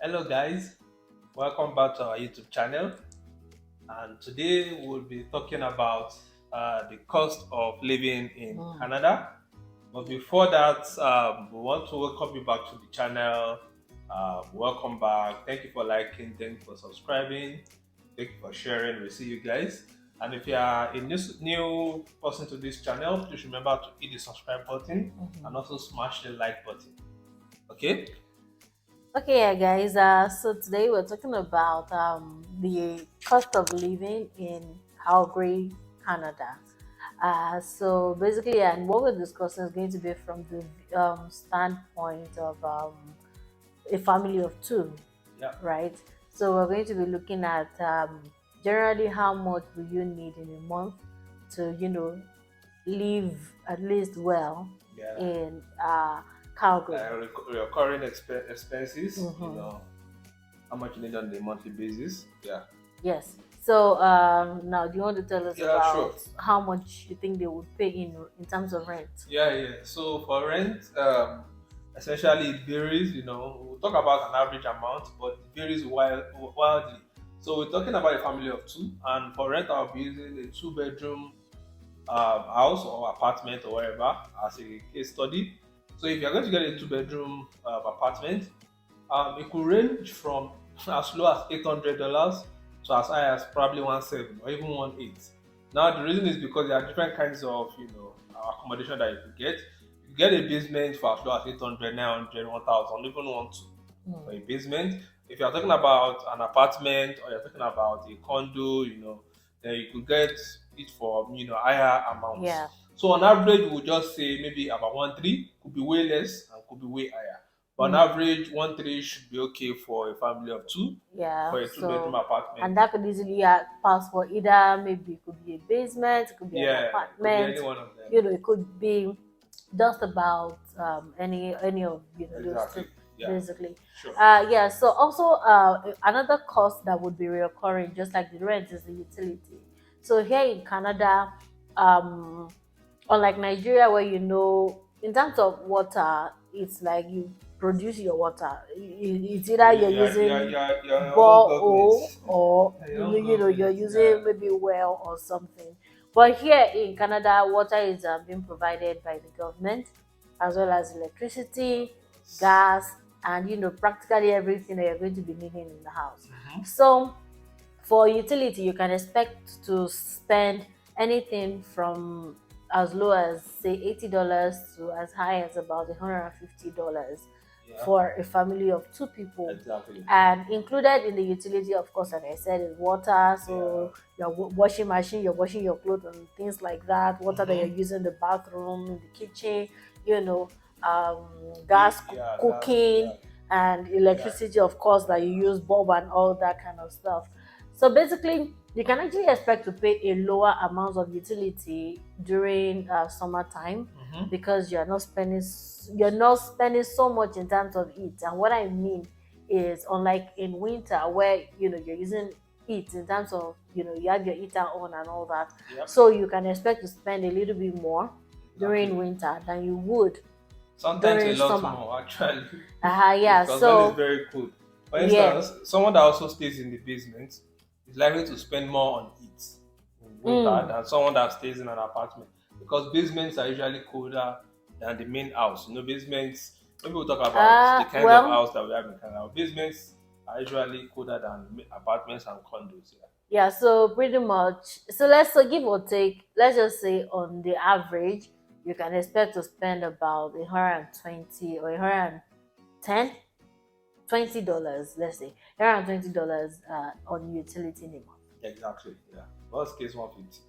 Hello guys, welcome back to our YouTube channel, and today we'll be talking about the cost of living in Canada. But before that, we want to welcome you back to the channel. Welcome back. Thank you for liking, thank you for subscribing, thank you for sharing. We see you guys. And if you are a new person to this channel, please remember to hit the subscribe button and also smash the like button. Okay? Okay, yeah, guys. So today we're talking about the cost of living in Calgary, Canada. So basically, and what we're discussing is going to be from the standpoint of a family of two, Yeah. right? So we're going to be looking at generally how much will you need in a month to, live at least well Yeah. in Calgary. Recurring expenses, Mhm. how much you need on a monthly basis. Yeah. Yes. So now, do you want to tell us Yeah, sure. about how much you think they would pay in terms of rent? Yeah. So for rent, essentially it varies. We'll talk about an average amount, but it varies wildly. So we're talking about a family of two, and for rent, I'll be using a two-bedroom house or apartment or whatever as a case study. So if you're going to get a two-bedroom apartment, it could range from as low as $800 to as high as probably 1.7 or even 1.8. Now the reason is because there are different kinds of accommodation that you could get. You get a basement for as low as 800, 900, 1,000, even 1.2 for a basement. If you're talking about an apartment or you're talking about a condo, then you could get it for higher amounts. Yeah. So on average, we'll just say maybe about 1.3, could be way less and could be way higher. But on average, 1.3 should be okay for a family of two Yeah. for a two-bedroom So, apartment. and that could easily pass for either maybe it could be a basement, it could be an Yeah, it could be apartment. any one of them. It could be just about any of those two, Exactly. Yeah. basically. Sure. Yeah. So also another cost that would be recurring, just like the rent, is the utility. So here in Canada, um unlike Nigeria, where in terms of water, it's like you produce your water. It's either you're using You're your own government. borehole or Your own you're government. Yeah. using maybe well or something. But here in Canada, water is being provided by the government, as well as electricity, gas, and practically everything that you're going to be needing in the house. So for utility, you can expect to spend anything from as low as say $80 to as high as about $150 Yeah. for a family of two people. Exactly. And included in the utility, of course, like I said, is water. So your washing machine, you're washing your clothes and things like that. Water that you're using in the bathroom, in the kitchen, um, gas cooking, and electricity, of course, that you use, bulb and all that kind of stuff. So basically, you can actually expect to pay a lower amount of utility during summertime because you're not spending so much in terms of heat. And what I mean is, unlike in winter where you're using heat in terms of you have your heater on and all that, so you can expect to spend a little bit more during winter than you would Sometimes a during lot summer. more actually. Yeah. Because when So it's very cold. For yeah. instance, someone that also stays in the basement is likely to spend more on heat in winter than someone that stays in an apartment. Because basements are usually colder than the main house. Basements, when people talk about the kinds of Well, house that we have in Canada, basements are usually colder than apartments and condos. Yeah. yeah, so pretty much. So let's so give or take, let's just say on the average, you can expect to spend about 120 or 110 $20, let's say $120 on utility in a month. Exactly. Yeah. Worst case 150.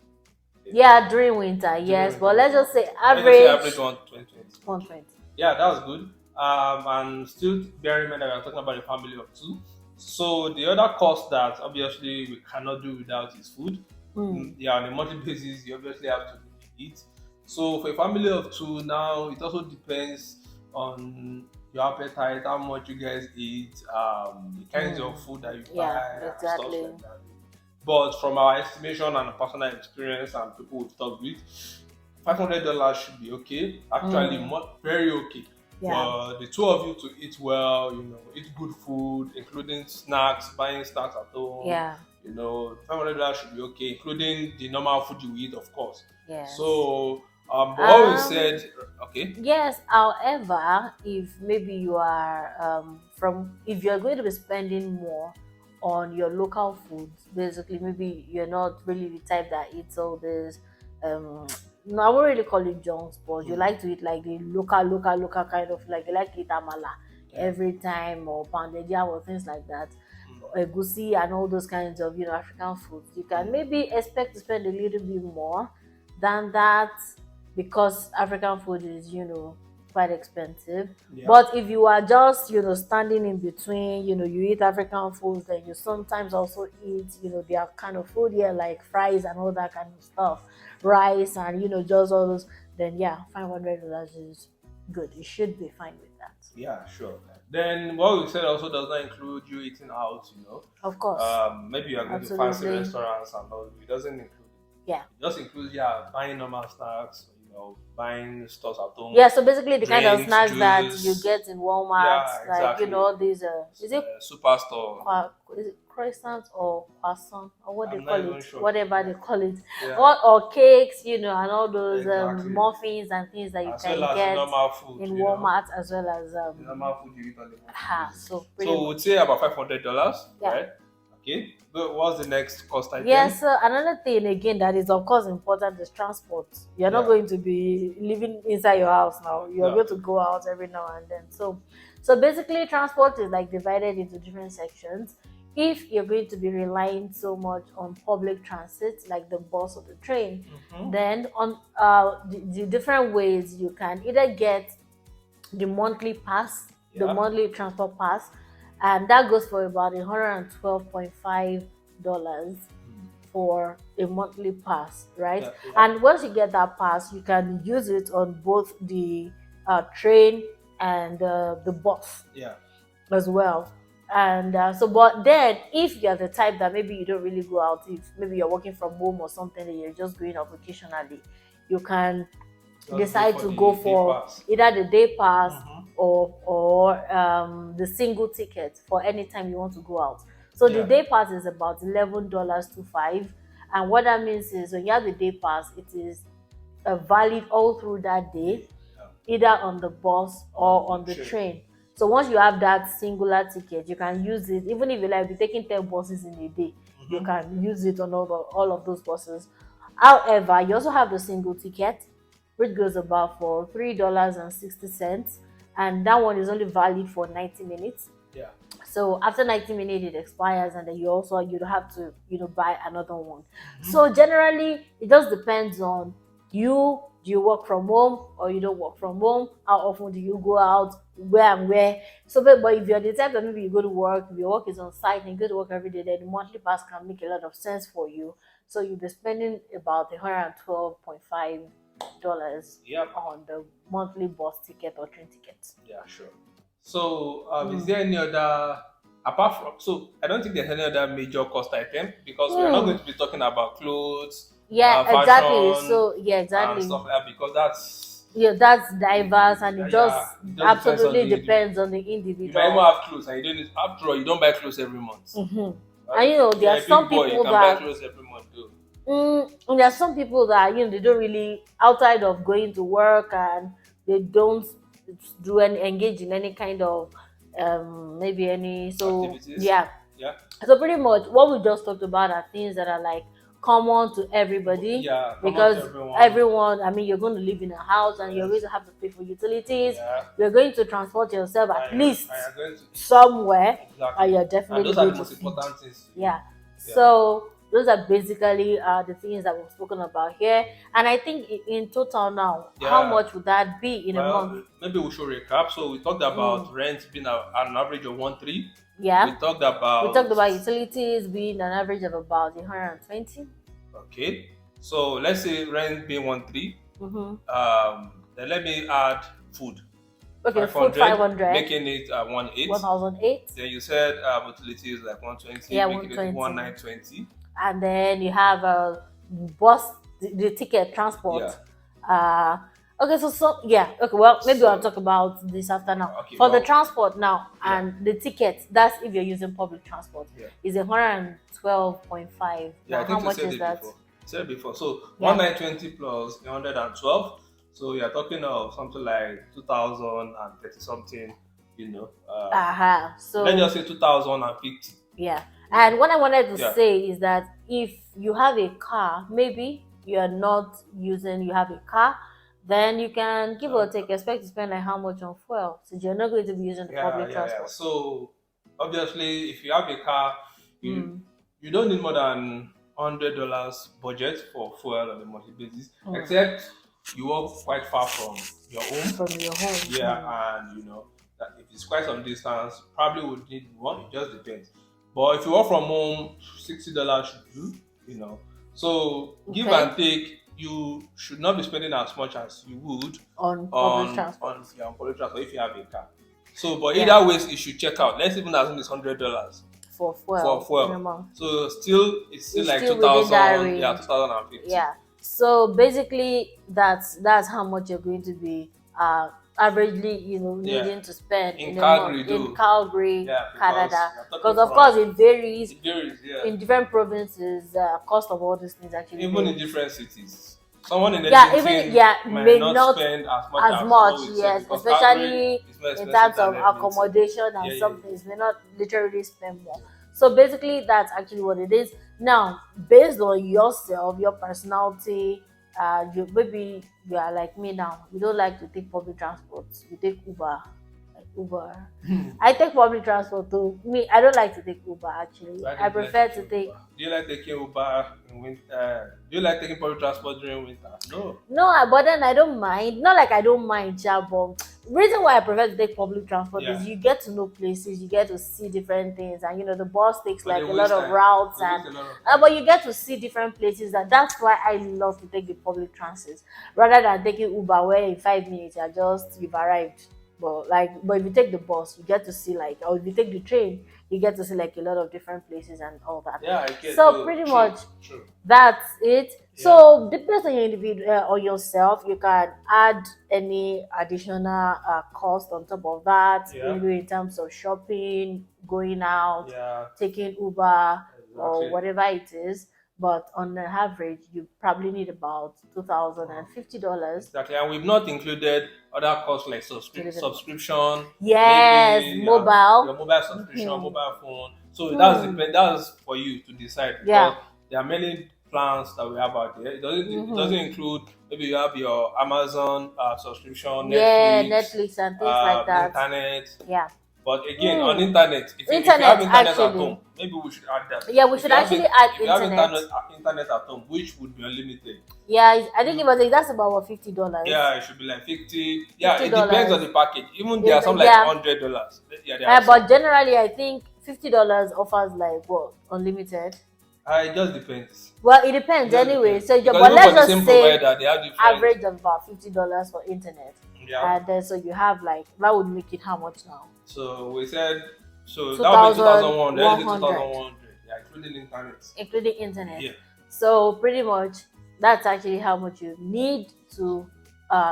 Yeah, during winter, yes, During but let's winter. just say Let's just say average average 120. 120. Yeah, that was good. And still bear in mind that we're talking about a family of two. So the other cost that obviously we cannot do without is food. Yeah, on a monthly basis, you obviously have to eat. So for a family of two now, it also depends on your appetite, how much you guys eat, the kinds of food that you buy, and stuff like that. But from our estimation and personal experience and people we've talked with, $500 should be okay. Actually, very okay. Yeah. for the two of you to eat well, eat good food, including snacks, buying snacks at home. Yeah. $500 should be okay, including the normal food you eat, of course. Yes. So, but what we Um. said, okay, Yes. However, if maybe you are if you're going to be spending more on your local foods, basically maybe you're not really the type that eats all this. Um. No, I won't really call it junks, but you mm, like to eat like the local kind of, like you like to eat amala yeah, every time, or pounded yam or things like that, mm, egusi and all those kinds of African foods. You can mm, maybe expect to spend a little bit more than that, because African food is quite expensive. yeah, But if you are just standing in between, you eat African foods, then you sometimes also eat their kind of food here, like fries and all that kind of stuff, rice and just all those. Then yeah, $500 is good. You should be fine with that. yeah, sure. Then what we said also does not include you eating out. Of course, Maybe you are going to fancy absolutely. restaurants and all. It doesn't include Yeah. it. Just includes, yeah, buying normal snacks, buying stuff at home, Yeah, so basically the kind of drinks, snacks that you juice. get in Walmart, Yeah, like exactly. all these Superstore. is it croissant or croissant, or what they I'm not call even it, sure. whatever they call it, Yeah, or cakes, and all those exactly. muffins and things that you As well can as the get normal food, in Walmart, as well as the normal food you eat on the monthly basis. so pretty So we'd much. say about $500, Yeah. right? Okay. But what's the next cost item? Yes, another thing again that is of course important is transport. You're not Yeah. going to be living inside your house now. You're No. going to go out every now and then. So basically, transport is like divided into different sections. If you're going to be relying so much on public transit, like the bus or the train, Mm-hmm. then on the different ways you can either get the monthly pass, the Yeah. monthly transport pass, and that goes for about $112.5 for a monthly pass, right? Yeah. Yeah. And once you get that pass, you can use it on both the train and the bus Yeah. as well. And but then if you're the type that maybe you don't really go out, if maybe you're working from home or something and you're just going out occasionally, you can Just decide to the go day for pass. either the day pass Mhm. or the single ticket for any time you want to go out. So the Yeah. day pass is about $11 to 5, and what that means is when you have the day pass, it is valid all through that day, Yeah. either on the bus or on the train. So once you have that singular ticket, you can use it even if you like be taking 10 buses in a day. You Mhm. can use it on all of those buses. However, you also have the single ticket, which goes about for $3.60, and that one is only valid for 90 minutes. Yeah. So after 90 minutes it expires, and then you have to buy another one. Mhm. So generally it just depends on you. Do you work from home or you don't work from home? How often do you go out? Where and where? So but if you're the type that maybe you go to work, your work is on site and you go to work every day, then the monthly pass can make a lot of sense for you. So you'll be spending about $112.5 Yep. on the monthly bus ticket or train ticket. Yeah, sure. So, is Mm. there any other apart from? So, I don't think there's any other major cost item because we are not going Hmm. to be talking about clothes, Yeah, exactly. fashion, So yeah, and exactly. stuff like that because that's Yeah, that's diverse, and it just yeah, it just depends on absolutely the individual. depends on the You might even individual. have clothes and you don't. After all, you don't buy clothes every month. Mm-hmm. Right? And If there you're are a big some boy, you people can buy that clothes every month too. and there are some people that they don't really, outside of going to work, and they don't do any engage in any kind of maybe any. So Activities. yeah, Yeah. so pretty much what we just talked about are things that are like common to everybody, Yeah. Common to because everyone. everyone, I mean, you're going to live in a house and you're Yes. going to have to pay for utilities. Yeah. You're going to transport yourself at least I am going to somewhere, exactly. and you're And definitely those are going the to most eat. important things. Yeah. Yeah. So those are basically the things that we've spoken about here. And I think in total now, how Yeah. much would that be in a Well, month? maybe we should recap. So we talked about rent being at an average of 1.3. Yeah. We talked We talked about about utilities being an average of about 120. okay. So let's say rent being 1.3. Mm-hmm. Then let me add food. Okay, food 500, making it 1.8. 1008. Then you said utilities like 120, Yeah, making it 120. 1,920. And then you have a bus, the ticket transport. Yeah. Okay, yeah, okay, well, maybe I'll So talk about this after now. okay, For the well, transport now yeah, and the tickets, that's if you're using public transport, yeah, is 112.5. yeah. Now, I how think you much said is it that? before. Said it before. So Yeah. 1920 plus 112. So you're talking of something like 2030 something. You know, let's So just say 2050. yeah. You know, And what I wanted to yeah. say is that if you have a car, maybe you have a car, then you can give or So take, expect to spend like how much on fuel, since you're not going to be using the yeah, public yeah, yeah. transport. So obviously, if you have a car, you Mm. you don't need more than $100 budget for fuel on a monthly basis, Mm. except you work quite far from your home. From your home. Yeah, Mm. and that if it's quite some distance, probably would need one. It just depends. But if you work from home, $60 should do. You know, so give Okay. and take, you should not be spending as much as you would On public on transport. your public transport if you have a car. So, but Yeah. either ways, you should check out. Let's even assume it's $100 For for fuel in a fuel. month. So still, it's still It's like still within that 2,000. Yeah, range. 2050. Yeah. So basically, that's how much you're going to be averagely, Yeah, needing to spend in in a month Calgary in though. Calgary, Yeah, because Canada. you're Because talking of course from it varies it varies. Yeah, in different provinces. Cost of all these things actually even in varies. different cities. Someone in Yeah, even Edmonton yeah, might may not not spend as much as as much, what we said yes, because Calgary especially is more in expensive terms of than Edmonton. accommodation and Yeah, yeah, some things may not literally spend more. So basically that's actually what it is. Now, based on yourself, your personality, maybe you are like me now, you don't like to take public transport, you take Uber, like Uber. yeah. I take public transport too. Me, I don't like to take Uber actually. Why I don't you like prefer taking to take. Uber? Do you like taking Uber in winter? Do you like taking public transport during winter? No. No, but then I don't mind. Not like I don't mind, yeah, but reason why I prefer to take public transport Yeah, is you get to know places, you get to see different things, and the bus takes but they like a lot waste of time. routes, They and waste a lot of time. but you get to see different places, and that's why I love to take the public transit rather than taking Uber, where in 5 minutes you've arrived. But if you take the bus, you get to see, like, or if you take the train, you get to see like a lot of different places and all that. Yeah, I get So though. pretty True, much true. that's it. Yeah. So depends on your individual or yourself. You can add any additional cost on top of that, Yeah. maybe in terms of shopping, going out, Yeah. taking Uber or Exactly. whatever it is. But on an average, you probably need about $2,050 Exactly, and we've not included other costs like to live in a month. subscription, Yes, maybe mobile. your mobile subscription, Hmm. mobile phone. So Hmm. that's for you to decide Yeah. because there are many plans that we have out there. It doesn't Hmm. include maybe you have your Amazon subscription, Yeah, Netflix, Netflix and things like that. internet. Yeah. But again, on Hmm. internet, if you have Internet internet at actually. home, maybe we should add that. Yeah, we If should you have actually add if you have internet. internet at home, which would be unlimited. Yeah, I think You it was like that's about what, $50. Yeah, it should be like 50. Yeah, fifty it depends on dollars. the package. Even there are some like Yeah, $100. Yeah, there are some. but generally I think $50 offers like what, unlimited. It just depends. Well, it It depends just anyway. depends. So, Because but even let's for the just same say provider, they have different. average of about $50 for internet, Yeah. and then so you have like that would make it how much now? So we said, so Two that would be thousand 2,100. Let's one do hundred, 2,100. Yeah, including internet. including internet. Yeah. So pretty much that's actually how much you need to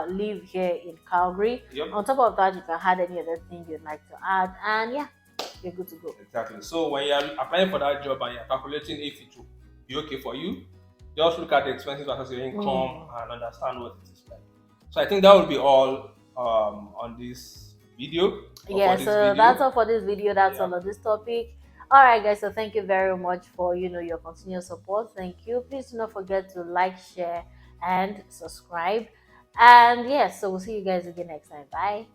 live here in Calgary. Yep. On top of that, you can add any other thing you'd like to add, and yeah, you're good to go. Exactly. So when you're applying for that job and you're calculating if it will be okay for you, just look at the expenses versus your income and understand what it is like. So I think that would be all on this video. Or Yeah, for this so video. that's all for this video. That's Yeah. all on this topic. All right, guys. So thank you very much for your continuous support. Thank you. Please do not forget to like, share, and subscribe. And yes, so we'll see you guys again next time. Bye.